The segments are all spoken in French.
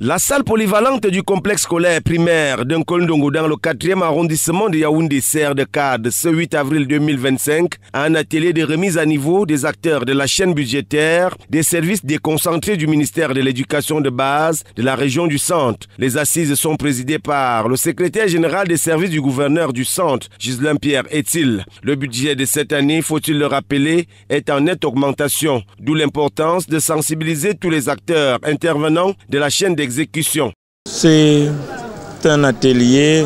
La salle polyvalente du complexe scolaire primaire d'Nkondongo dans le 4e arrondissement de Yaoundé sert de cadre ce 8 avril 2025 à un atelier de remise à niveau des acteurs de la chaîne budgétaire des services déconcentrés du ministère de l'Éducation de base de la région du Centre. Les assises sont présidées par le secrétaire général des services du gouverneur du Centre, Ghislain Pierre Etil. Le budget de cette année, faut-il le rappeler, est en nette augmentation, d'où l'importance de sensibiliser tous les acteurs intervenants de la chaîne d'exécution. C'est un atelier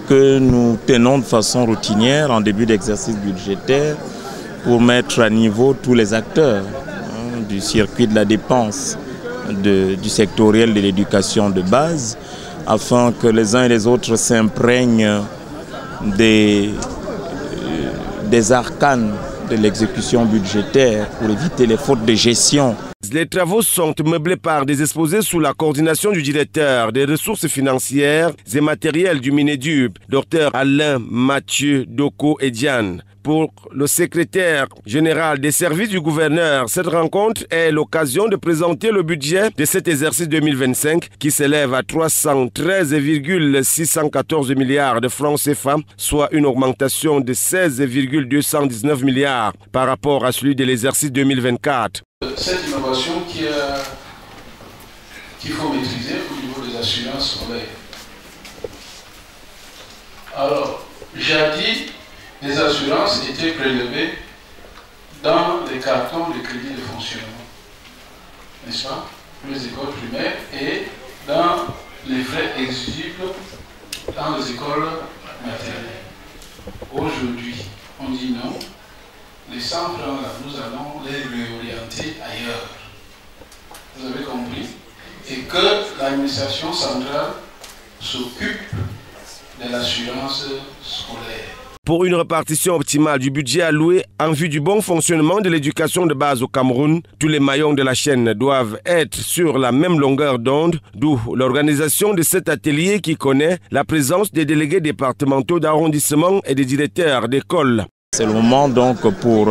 que nous tenons de façon routinière en début d'exercice budgétaire pour mettre à niveau tous les acteurs du circuit de la dépense, du sectoriel de l'éducation de base, afin que les uns et les autres s'imprègnent des arcanes de l'exécution budgétaire pour éviter les fautes de gestion. Les travaux sont meublés par des exposés sous la coordination du directeur des ressources financières et matérielles du Minédub, Dr Alain Mathieu Doko et Diane. Pour le secrétaire général des services du gouverneur, cette rencontre est l'occasion de présenter le budget de cet exercice 2025 qui s'élève à 313,614 milliards de francs CFA, soit une augmentation de 16,219 milliards par rapport à celui de l'exercice 2024. Cette innovation qu'il faut maîtriser au niveau des assurances scolaires. Alors, jadis, les assurances étaient prélevées dans les cartons de crédit de fonctionnement, n'est-ce pas, pour les écoles primaires et dans les frais exigibles dans les écoles maternelles. Aujourd'hui, on dit non, les 100 francs là, nous allons les réorienter ailleurs. Vous avez compris? Et que l'administration centrale s'occupe de l'assurance scolaire. Pour une répartition optimale du budget alloué en vue du bon fonctionnement de l'éducation de base au Cameroun, tous les maillons de la chaîne doivent être sur la même longueur d'onde, d'où l'organisation de cet atelier qui connaît la présence des délégués départementaux d'arrondissement et des directeurs d'école. C'est le moment donc pour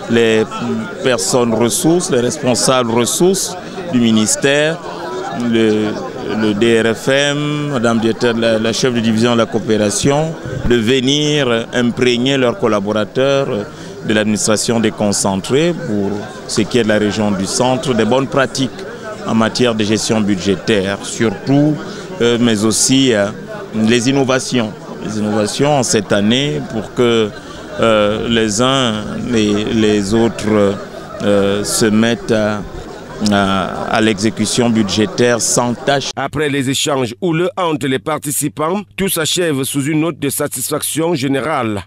les personnes ressources, les responsables ressources du ministère, le DRFM, Madame Dieter, la chef de division de la coopération, de venir imprégner leurs collaborateurs de l'administration déconcentrée pour ce qui est de la région du Centre, des bonnes pratiques en matière de gestion budgétaire, surtout, mais aussi les innovations en cette année pour que les uns et les autres se mettent à l'exécution budgétaire sans tâche. Après les échanges houleux entre les participants, tout s'achève sous une note de satisfaction générale.